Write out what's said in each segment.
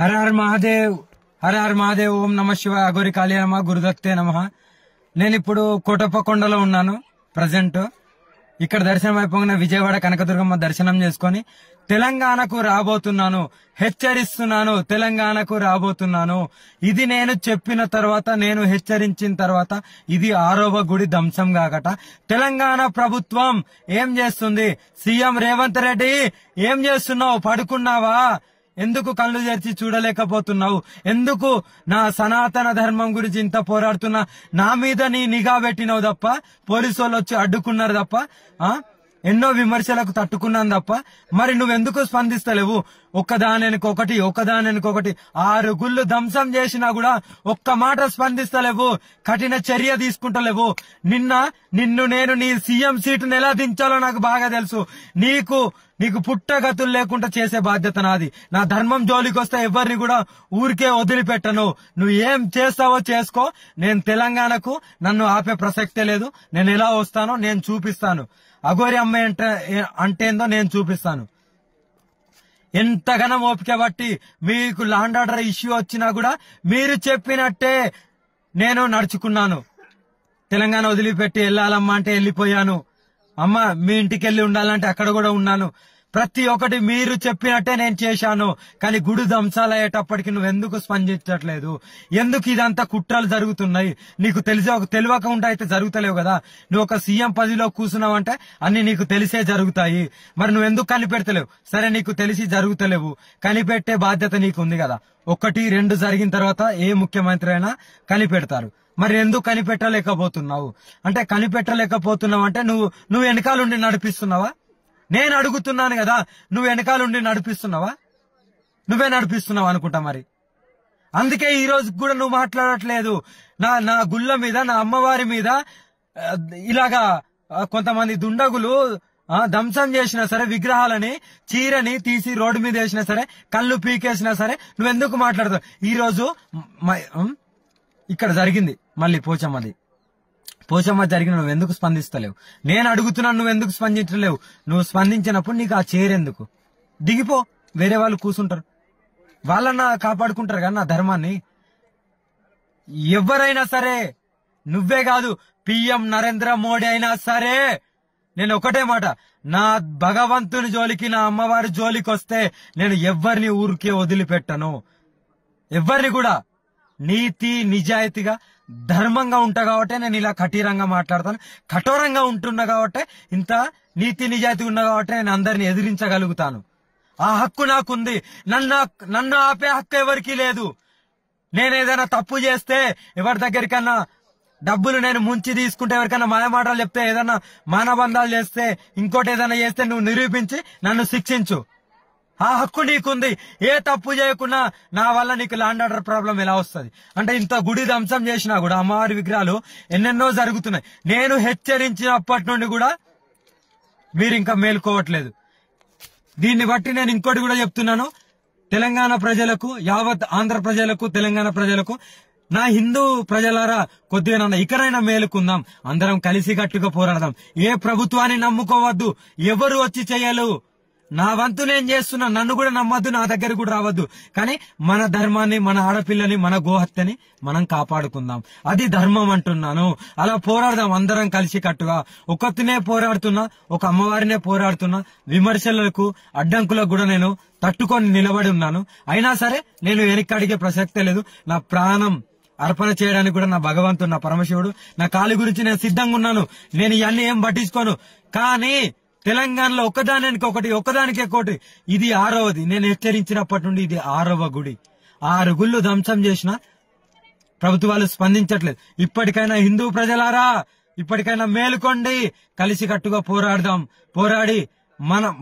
హర హర మహాదేవ్, హర హర మహాదేవ్. ఓం నమ శివాయ, అఘోరి కాళీ నమ, గురుదత్తే నమ. నేను ఇప్పుడు కోటప్పకొండలో ఉన్నాను. ప్రజెంట్ ఇక్కడ దర్శనం అయిపోయిన విజయవాడ కనకదుర్గమ్మ దర్శనం చేసుకుని తెలంగాణకు రాబోతున్నాను. హెచ్చరిస్తున్నాను, తెలంగాణకు రాబోతున్నాను. ఇది నేను చెప్పిన తర్వాత, నేను హెచ్చరించిన తర్వాత ఇది 6వ గుడి ధ్వంసం కాకట. తెలంగాణ ప్రభుత్వం ఏం చేస్తుంది? సీఎం రేవంత్ రెడ్డి ఏం చేస్తున్నావు? పడుకున్నావా? ఎందుకు కళ్ళు తెరిచి చూడలేకపోతున్నావు? ఎందుకు నా సనాతన ధర్మం గురించి ఇంత పోరాడుతున్నా నా మీద నీ నిఘా పెట్టినావు తప్ప, పోలీసు వాళ్ళు వచ్చి అడ్డుకున్నారు తప్ప, ఎన్నో విమర్శలకు తట్టుకున్నాను తప్ప, మరి నువ్వెందుకు స్పందిస్తలేవు? ఒకదానికొకటి 6 గుళ్ళు ధ్వంసం చేసినా కూడా ఒక్క మాట స్పందిస్తలేవు, కఠిన చర్య తీసుకుంటలేవు. నిన్ను నేను నీ సీఎం సీటును ఎలా దించాలో నాకు బాగా తెలుసు. నీకు పుట్టగతులు లేకుండా చేసే బాధ్యత నాది. నా ధర్మం జోలికి వస్తే ఎవరిని కూడా ఊరికే వదిలిపెట్టను. నువ్వు ఏం చేస్తావో చేసుకో. నేను తెలంగాణకు నన్ను ఆపే ప్రసక్తే లేదు. నేను ఎలా వస్తానో నేను చూపిస్తాను. అఘోరి అమ్మ అంటే ఏందో నేను చూపిస్తాను. ఎంతగానో ఓపిక బట్టి మీకు ల్యాండ్ ఆర్డర్ ఇష్యూ వచ్చినా కూడా మీరు చెప్పినట్టే నేను నడుచుకున్నాను. తెలంగాణ వదిలిపెట్టి వెళ్ళాలమ్మా అంటే వెళ్ళిపోయాను. అమ్మ మీ ఇంటికి వెళ్ళి ఉండాలంటే అక్కడ కూడా ఉన్నాను. ప్రతి ఒక్కటి మీరు చెప్పినట్టే నేను చేశాను. కానీ గుడి ధ్వంసాలు అయ్యేటప్పటికి నువ్వెందుకు స్పందించట్లేదు? ఎందుకు ఇదంతా కుట్రలు జరుగుతున్నాయి? నీకు తెలియకుండా అయితే జరుగుతలేవు కదా. నువ్వు ఒక సీఎం పదవిలో కూర్చున్నావు అంటే అన్ని నీకు తెలిసే జరుగుతాయి. మరి నువ్వెందుకు కనిపెడతలేవు? సరే, నీకు తెలిసి జరుగుతలేవు, కనిపెట్టే బాధ్యత నీకు ఉంది కదా. 1, 2 జరిగిన తర్వాత ఏ ముఖ్యమంత్రి అయినా కనిపెడతారు. మరి ఎందుకు కనిపెట్టలేకపోతున్నావు? అంటే కనిపెట్టలేకపోతున్నావు అంటే నువ్వు వెనకాలండి నడిపిస్తున్నావా? నేను అడుగుతున్నాను కదా, నువ్వు వెనకాలండి నడిపిస్తున్నావా? నువ్వే నడిపిస్తున్నావు అనుకుంటా. మరి అందుకే ఈ రోజు కూడా నువ్వు మాట్లాడట్లేదు. నా గుళ్ళ మీద, నా అమ్మవారి మీద ఇలాగా కొంతమంది దుండగులు ధ్వంసం చేసినా సరే, విగ్రహాలని చీరని తీసి రోడ్డు మీద వేసినా సరే, కళ్ళు పీకేసినా సరే, నువ్వెందుకు మాట్లాడతావు? ఈ రోజు ఇక్కడ జరిగింది మళ్ళీ పోచమ్మ జరిగిన నువ్వెందుకు స్పందిస్తలేవు? నేను అడుగుతున్నాను, నువ్వెందుకు స్పందించలేవు? నువ్వు స్పందించినప్పుడు నీకు ఆ చైరెందుకు? దిగిపో, వేరే వాళ్ళు కూర్చుంటారు, వాళ్ళన్నా కాపాడుకుంటారు కదా నా ధర్మాన్ని. ఎవరైనా సరే, నువ్వే కాదు, పిఎం నరేంద్ర మోడీ అయినా సరే, నేను ఒకటే మాట, నా భగవంతుని జోలికి, నా అమ్మవారి జోలికి వస్తే నేను ఎవరిని ఊరికే వదిలిపెట్టను. ఎవరిని కూడా నీతి నిజాయితీగా ధర్మంగా ఉంటా కాబట్టి నేను ఇలా కఠినంగా మాట్లాడతాను. కఠోరంగా ఉంటున్నా కాబట్టి, ఇంత నీతి నిజాయితీ ఉన్నా కాబట్టి నేను అందరిని ఎదిరించగలుగుతాను. ఆ హక్కు నాకుంది. నన్ను ఆపే హక్కు ఎవరికీ లేదు. నేను ఏదైనా తప్పు చేస్తే, ఎవరి దగ్గరికన్నా డబ్బులు నేను ముంచి తీసుకుంటే, ఎవరికైనా మాయమాటలు చెప్తే, ఏదైనా మానబంధాలు చేస్తే, ఇంకోటి ఏదైనా చేస్తే నువ్వు నిరూపించి నన్ను శిక్షించు. ఆ హక్కు నీకుంది. ఏ తప్పు చేయకున్నా నా వల్ల నీకు ల్యాండ్ ఆర్డర్ ప్రాబ్లం ఎలా వస్తుంది? అంటే ఇంత గుడి ధ్వంసం చేసినా కూడా అమ్మవారి విగ్రహాలు ఎన్నెన్నో జరుగుతున్నాయి. నేను హెచ్చరించినప్పటి నుండి కూడా మీరు ఇంకా మేల్కోవట్లేదు. దీన్ని బట్టి నేను ఇంకోటి కూడా చెప్తున్నాను, తెలంగాణ ప్రజలకు, యావత్ ఆంధ్ర ప్రజలకు, తెలంగాణ ప్రజలకు, నా హిందూ ప్రజలారా, కొద్దిగా ఇకనైనా మేలుకుందాం. అందరం కలిసి గట్టిగా పోరాడదాం. ఏ ప్రభుత్వాన్ని నమ్ముకోవద్దు, ఎవరు వచ్చి చేయలు. నా వంతు నేను చేస్తున్నా, నన్ను కూడా నమ్మద్దు, నా దగ్గర కూడా రావద్దు. కానీ మన ధర్మాన్ని, మన ఆడపిల్లని, మన గోహత్యని మనం కాపాడుకుందాం. అది ధర్మం అంటున్నాను. అలా పోరాడదాం అందరం కలిసి కట్టుగా. ఒకరినే పోరాడుతున్నా, ఒక అమ్మవారినే పోరాడుతున్నా. విమర్శలకు, అడ్డంకులకు కూడా నేను తట్టుకొని నిలబడి ఉన్నాను. అయినా సరే నేను వెనక్కి అడిగే ప్రసక్తే లేదు. నా ప్రాణం అర్పణ చేయడానికి కూడా నా భగవంతుడు, నా పరమశివుడు, నా కాలి గురించి నేను సిద్ధంగా ఉన్నాను. నేను ఇవన్నీ ఏం పట్టించుకోను. కానీ తెలంగాణలో ఒకదానికి ఒకటి ఇది 6వది. నేను హెచ్చరించినప్పటి నుండి ఇది 6వ గుడి. 6 గుళ్ళు ధ్వంసం చేసిన ప్రభుత్వాలు స్పందించట్లేదు. ఇప్పటికైనా హిందూ ప్రజలారా, ఇప్పటికైనా మేలుకోండి, కలిసి కట్టుగా పోరాడదాం. పోరాడి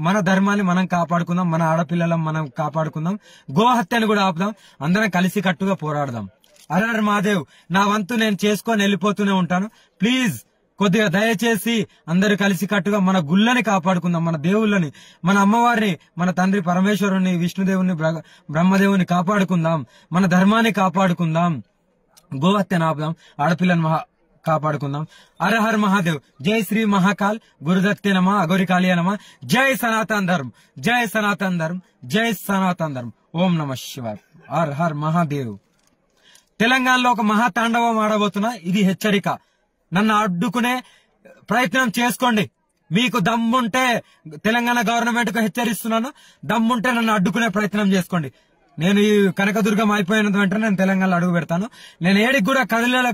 మన ధర్మాన్ని మనం కాపాడుకుందాం, మన ఆడపిల్లలను మనం కాపాడుకుందాం, గోహత్యను కూడా ఆపుదాం. అందరం కలిసి కట్టుగా పోరాడదాం. హర హర మహాదేవ్. నా వంతు నేను చేసుకొని వెళ్ళిపోతూనే ఉంటాను. ప్లీజ్ కొద్దిగా దయచేసి అందరూ కలిసి కట్టుగా మన గుళ్ళని కాపాడుకుందాం, మన దేవుళ్ళని, మన అమ్మవారిని, మన తండ్రి పరమేశ్వరుని, విష్ణుదేవుని, బ్రహ్మదేవుని కాపాడుకుందాం. మన ధర్మాన్ని కాపాడుకుందాం. గోహత్యను ఆపుదాం. ఆడపిల్లని కాపాడుకుందాం. హర హర్ మహాదేవ్. జై శ్రీ మహాకాల్ గురుదత్తే నమ అఘోరి కాళియ నమ. జై సనాతన్ ధర్మ్, జై సనాతన్ ధర్మ్, జై సనాతన్ ధర్మ్. ఓం నమ శివాయ. Her her Mahadev. తెలంగాణలో ఒక మహాతాండవం ఆడబోతున్నా. ఇది హెచ్చరిక. నన్ను అడ్డుకునే ప్రయత్నం చేసుకోండి. మీకు దమ్ముంటే తెలంగాణ గవర్నమెంట్ కు హెచ్చరిస్తున్నాను, దమ్ముంటే నన్ను అడ్డుకునే ప్రయత్నం చేసుకోండి. నేను ఈ కనకదుర్గం అయిపోయిన వెంటనే నేను తెలంగాణలో అడుగు పెడతాను. నేను ఏడికి కూడా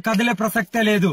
కదిలే ప్రసక్తే లేదు.